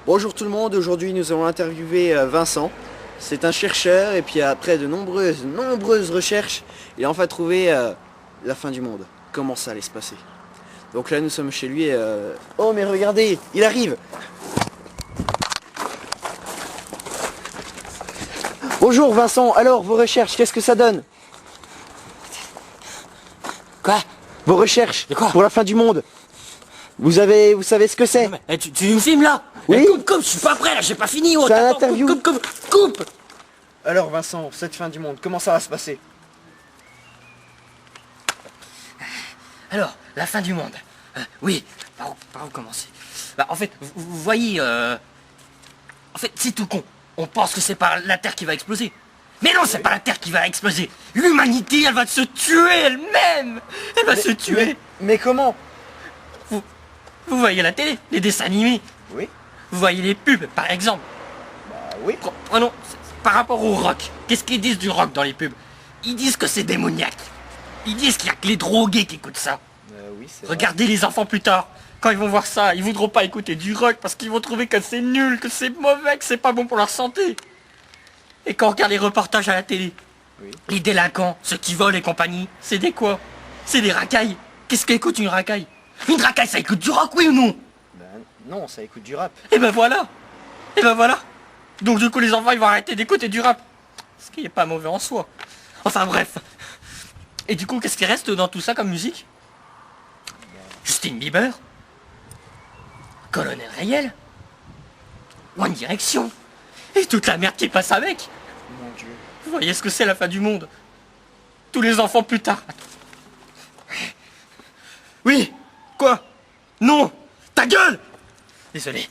Bonjour tout le monde, aujourd'hui nous allons interviewer Vincent. C'est un chercheur et puis après de nombreuses recherches, il a enfin trouvé la fin du monde. Comment ça allait se passer? Donc là nous sommes chez lui et oh mais regardez, il arrive! Bonjour Vincent, alors vos recherches, qu'est-ce que ça donne? Quoi? Vos recherches De quoi? pour la fin du monde. Vous savez ce que c'est? Tu me filmes là? Oui. Coupe, je suis pas prêt là, j'ai pas fini. C'est un interview. Coupe. Alors Vincent, cette fin du monde, comment ça va se passer? Alors, la fin du monde. Oui, par où commencer? Bah, en fait, vous voyez, en fait, c'est tout con. On pense que c'est pas la Terre qui va exploser. Mais non, c'est pas la Terre qui va exploser. L'humanité, elle va se tuer elle-même. Elle va se tuer. Mais comment? Vous voyez la télé, les dessins animés. Oui. Vous voyez les pubs, par exemple. Bah oui. Prenons, par rapport au rock. Qu'est-ce qu'ils disent du rock dans les pubs? Ils disent que c'est démoniaque. Ils disent qu'il y a que les drogués qui écoutent ça. Oui, c'est Regardez les enfants plus tard. Quand ils vont voir ça, ils voudront pas écouter du rock parce qu'ils vont trouver que c'est nul, que c'est mauvais, que c'est pas bon pour leur santé. Et quand on regarde les reportages à la télé, Oui. les délinquants, ceux qui volent et compagnie, c'est des quoi? C'est des racailles. Qu'est-ce qu'écoute une racaille? Une racaille, ça écoute du rock, oui ou non? Ben non, ça écoute du rap. Et ben voilà. Et ben voilà. Donc du coup les enfants ils vont arrêter d'écouter du rap. Ce qui est pas mauvais en soi. Enfin bref. Et du coup qu'est-ce qui reste dans tout ça comme musique? Justin Bieber, Colonel Rayel, One Direction, et toute la merde qui passe avec. Mon Dieu. Vous voyez ce que c'est la fin du monde? Tous les enfants plus tard. Oui. Quoi? Non. Ta gueule. Désolé.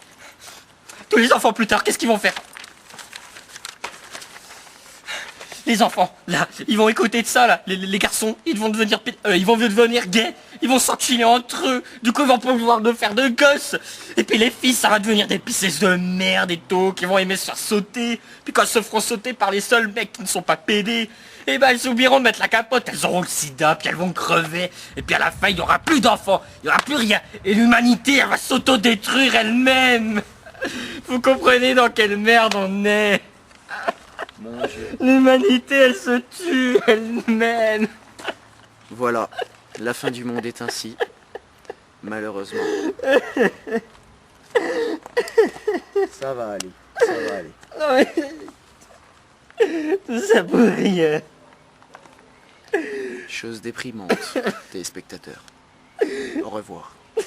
Tous les enfants plus tard, qu'est-ce qu'ils vont faire? Les enfants, là, ils vont écouter de ça, là. Les garçons, ils vont devenir gays. Ils vont s'enculer entre eux. Du coup, ils vont pouvoir de faire de gosses. Et puis les filles, ça va devenir des pisseuses de merde et tout, qui vont aimer se faire sauter. Puis quand elles se feront sauter par les seuls mecs qui ne sont pas pédés, et ben elles oublieront de mettre la capote. Elles auront le sida, puis elles vont crever. Et puis à la fin, il n'y aura plus d'enfants. Il n'y aura plus rien. Et l'humanité, elle va s'autodétruire elle-même. Vous comprenez dans quelle merde on est? Mon Dieu. L'humanité, elle se tue elle-même. Voilà, la fin du monde est ainsi. Malheureusement. Ça va aller, ça va aller. Non mais... Tout ça pour rien. Chose déprimante, téléspectateurs. Au revoir.